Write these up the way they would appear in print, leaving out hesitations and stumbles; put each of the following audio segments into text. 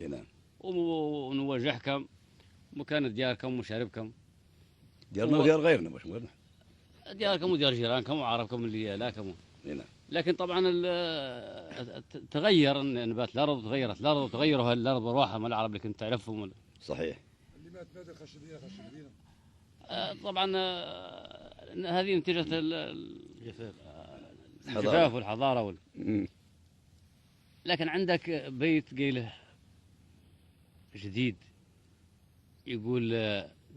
نعم. ونوجهكم مكان دياركم ومشاربكم. ديارنا وديار غيرنا مش مغيرنا. دياركم وديار جيرانكم وعربكم اللي لاكم. نعم. لكن طبعا تغير نبات الارض، تغيرت الارض وتغيروا الارض بروحها ما العرب اللي كنت تعرفهم. صحيح. اللي مات مات خشبينا. طبعا هذه نتيجة الجفاف والحضارة لكن عندك بيت قيله جديد يقول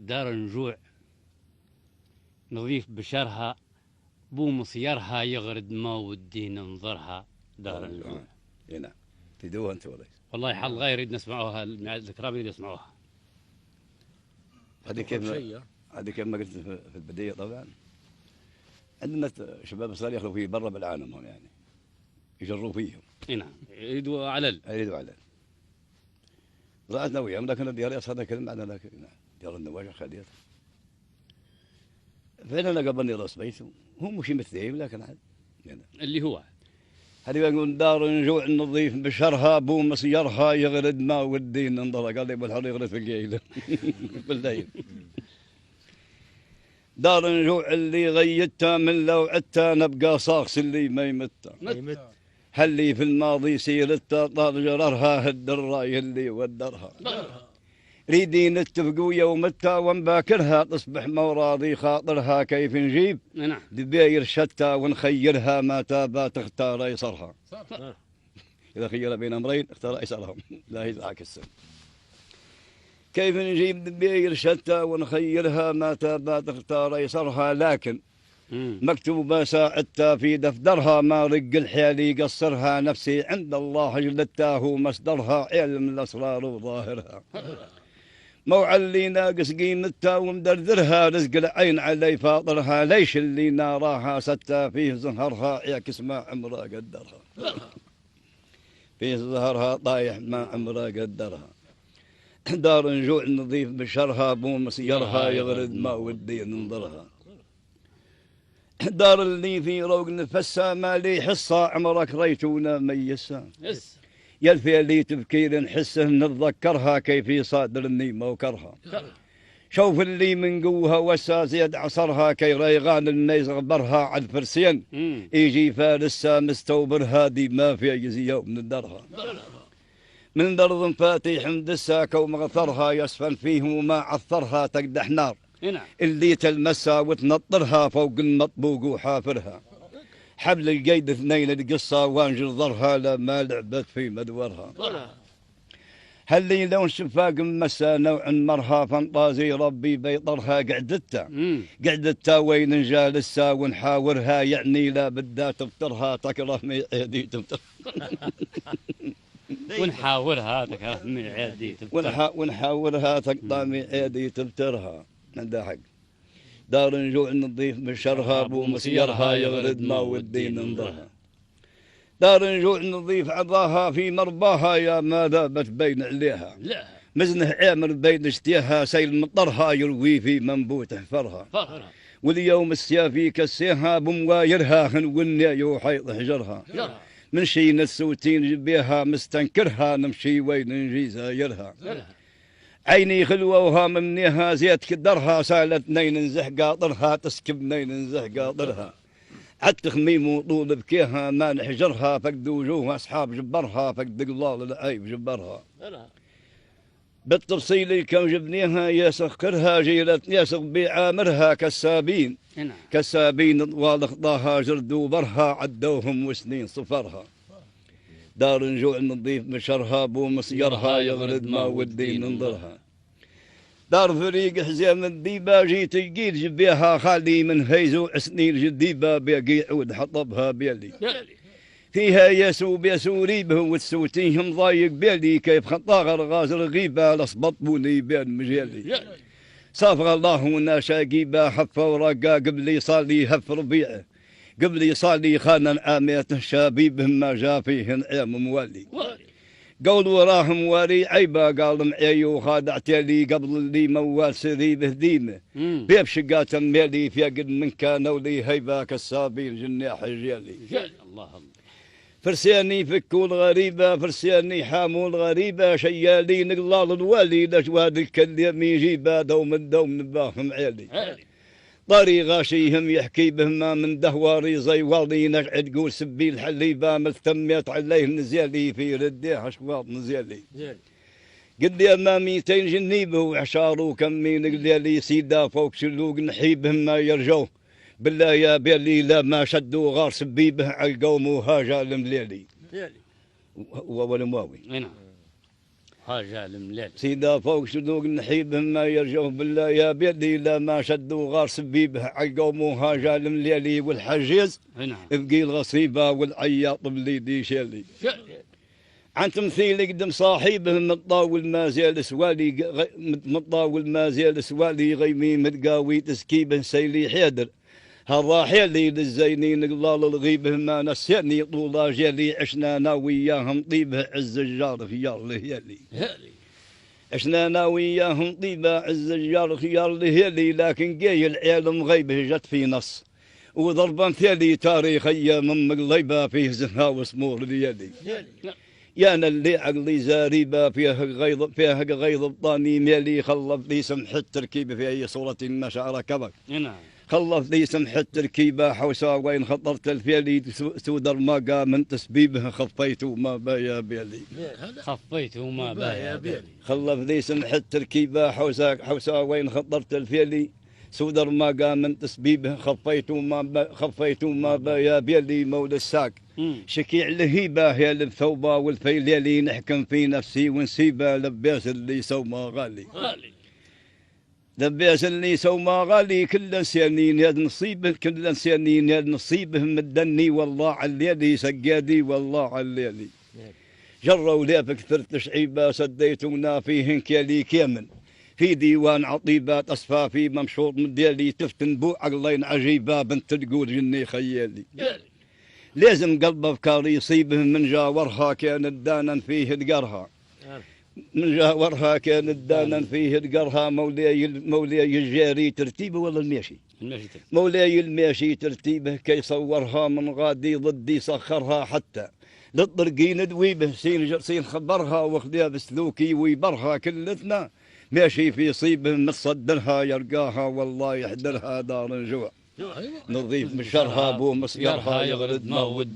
دار نجوع نظيف بشرها بو مصيرها يغرد ما ودي ننظرها. دار نجوع. نعم. تدوها انت ولا؟ والله حل غير يريد نسمعوها، الكرام يريد يسمعوها. هذه كيف ما قلت في البداية. طبعا عندنا شباب صار ياخذوا فيه برا بالعالم هون يعني يجروا فيهم. نعم. يريدوا علل. زرعتنا وياهم لكن ديار هذا كلمة عندنا لكن ديار النواجع خالية. فين انا قبلني راس بيت هو مش مثلهم لكن عاد يعني. اللي هو هذه يقول دار نجوع نظيف بشرها بو مصيرها يغرد ما ودي ننظرها. قال لي ابو الحر يغرد في الليل بالليل. دار نجوع اللي غيتها من لو عدتها نبقى صاغس اللي ما يمتها. هاللي في الماضي سيرتها طال جررها هالدراي اللي ودرها. ريدي نتفقوا يومتها ونباكرها تصبح موراضي خاطرها كيف نجيب دباير شتى ونخيرها ما تابا تختار ايسرها. اذا خير بين امرين اختار ايسرهم لا يزعك السن. كيف نجيب دباير شتى ونخيرها ما تابا تختار ايسرها لكن مكتوبة ساعدتها في دفترها ما رق الحيل يقصرها نفسي عند الله جلدتاه مصدرها علم الأسرار وظاهرها. موعى اللي ناقص قيمتها ومدردرها رزق العين علي فاطرها ليش اللي ناراها ستة فيه زهرها يعكس ما عمره قدرها. فيه زهرها طايح ما عمره قدرها. دار نجوع نظيف بشرها بو مسيرها يغرد ما ودي ننظرها. دار اللي في روق نفسها ما لي حصة عمرك ريتونا ميسها. يلفي اللي تفكير نحسه نتذكرها كيف صادر النيمة وكرها. شوف اللي من قوها وسا زيد عصرها كي ريغان النيز غبرها على الفرسين يجي فارسها مستوبرها دي ما في يجزي يوم ندرها. من درض فاتح مدسها كوم غثرها يسفن فيه وما عثرها تقدح نار اللي تلمسها وتنطرها فوق المطبوق وحافرها. حبل القيد اثنين القصة وانجر ضرها لما لعبت في مدورها. هاللي لون شفاق مسا نوع مرها فانطازي ربي بيطرها قعدتها وين جالسها ونحاورها يعني لا بدها تفطرها تكره ميعادي تفطر. ونحاورها تكره ميعادي تفطر. ونحاورها تقطع ميعادي تفطرها. عندها حق. دار نجوع نظيف بشرها بو مسيرها يغرد ما ودي ننظرها. دار نجوع نظيف عضاها في مرضاها يا ما ذابت بين عليها. مزنه عامر بين اشتياها سيل مطرها يروي في منبوت حفرها. واليوم السيافي كسيها بموايرها خنونيا يوحيط حجرها. من شي نسوتين جبيها مستنكرها نمشي وين نجي زايرها. عيني خلوة وهام منيها زيت كدرها سالت نين نزح قاطرها تسكب نين نزح قاطرها. حتى خميم وطول بكيها ما نحجرها فقد وجوها اصحاب جبرها فقد قلال العيب جبرها. بالتفصيل كم جبنيها يسخرها جيلت يسخ بعامرها كسابين طوال خطاها جردوا برها عدوهم وسنين صفرها. دار نجوع نظيف بشرها بو مصيرها يغرد ما ودي ننظرها. دار فريق حزام الديبة جيت يقيل جبيها خالي من هيزو سنين جديبة بيقي عود حطبها بيلي. فيها يسو بيسو ريبه والسوتيهم ضايق بيلي كيف خطاغر غازر غيبة لصبط بولي بين مجيلي. صافغ الله وناشا قيبة حفة ورقا قبل يصلي هف ربيعه قبل يصلي خانا عاميته شابيبهم ما جا فيه نعيم مولي. قول وراهم واري عيبه قال معي وخادعت لي قبل اللي موال سري بهديمه بيب شقات ميلي في قد من كان ولي هيبه كالسابين جناح جيلي. الله فرساني فكوا الغريبة فرساني حاموا الغريبة شيالي نقلال الوالي لجواد الكليم يجيبا دوم نباهم عالي طاري غاشيهم يحكي بهما من دهواري زي والي نقعد قول سبي الحليبة ملتميت عليه نزيالي في رديه اشواط نزيالي قد ما 200 جنيبه وعشاره كمي نقلي سيدا فوق شلوق نحيبهم ما يرجوه بالله يا بيلي لا ما شدوا غار سبيبه على القوم وهاجا المليلي والمواوي نعم هاجا المليلي سيدا فوق شلوق نحيبهم ما يرجوه بالله يا بيلي لا ما شدوا غار سبيبه على القوم وهاجا المليلي والحجيز نعم بقي الغصيبه والعياط اللي دي شيلي عن تمثيل قدم صاحبه متطاول ما زال سوالي متطاول ما زال سوالي غيمي متقاوي تسكيبه سيلي حيدر هالراحلي للزينين قلال الغيبه ما نسيني طول جالي عشنا انا وياهم طيبه عز الجار خيار لهيالي عشنا انا وياهم طيبه عز الجار خيار لهيالي لكن جاي العالم غيبه جت في نص وضربا ثالي تاريخية من مقليبه فيه زها وسمور ليالي يا انا اللي عقلي زاريبه فيها غيظ بطاني مالي خلف لي سمح التركيبه في اي صوره ما شعر كبك نعم خلف لي سمح التركيبه حوسا وين خطرت الفيلي سودر ما قام من تسبيبه خفيت وما بايا بيلي خفيت وما بايا بيلي خلف لي سمح التركيبه حوسا وين خطرت الفيلي سودر ما قام من تسبيبه خفيت وما بايا بيلي مولى الساق شكيع لهيبه يا الثوبه والفيليلي نحكم في نفسي ونسيبه لباس اللي سوما غالي لباس اللي سوما غالي كل سنين يا نصيبه كل سنين يا نصيبه مدني والله على الليلي سقادي والله على الليلي جروا لي بكثر تشعيبه سديتونا فيهن كالي كامل في ديوان عطيبات اصفافي ممشوط مديالي تفتن بو عقلين عجيبه بنت تقول جني خيالي لازم قلب افكاري يصيبه من جاورها كانت دانا فيه دقرها من جاورها كانت دانا فيه دقرها مولاي الجاري ترتيبه ولا الماشي مولاي الماشي ترتيبه كي صورها من غادي ضدي سخرها حتى للطرقين دويبه سين خبرها وخذها بسلوكي ويبرها كلتنا ماشي في صيبه متصدرها يرقاها والله يحضرها دار الجوع نظيف مشرها بو مسيرها يغرد ما ودي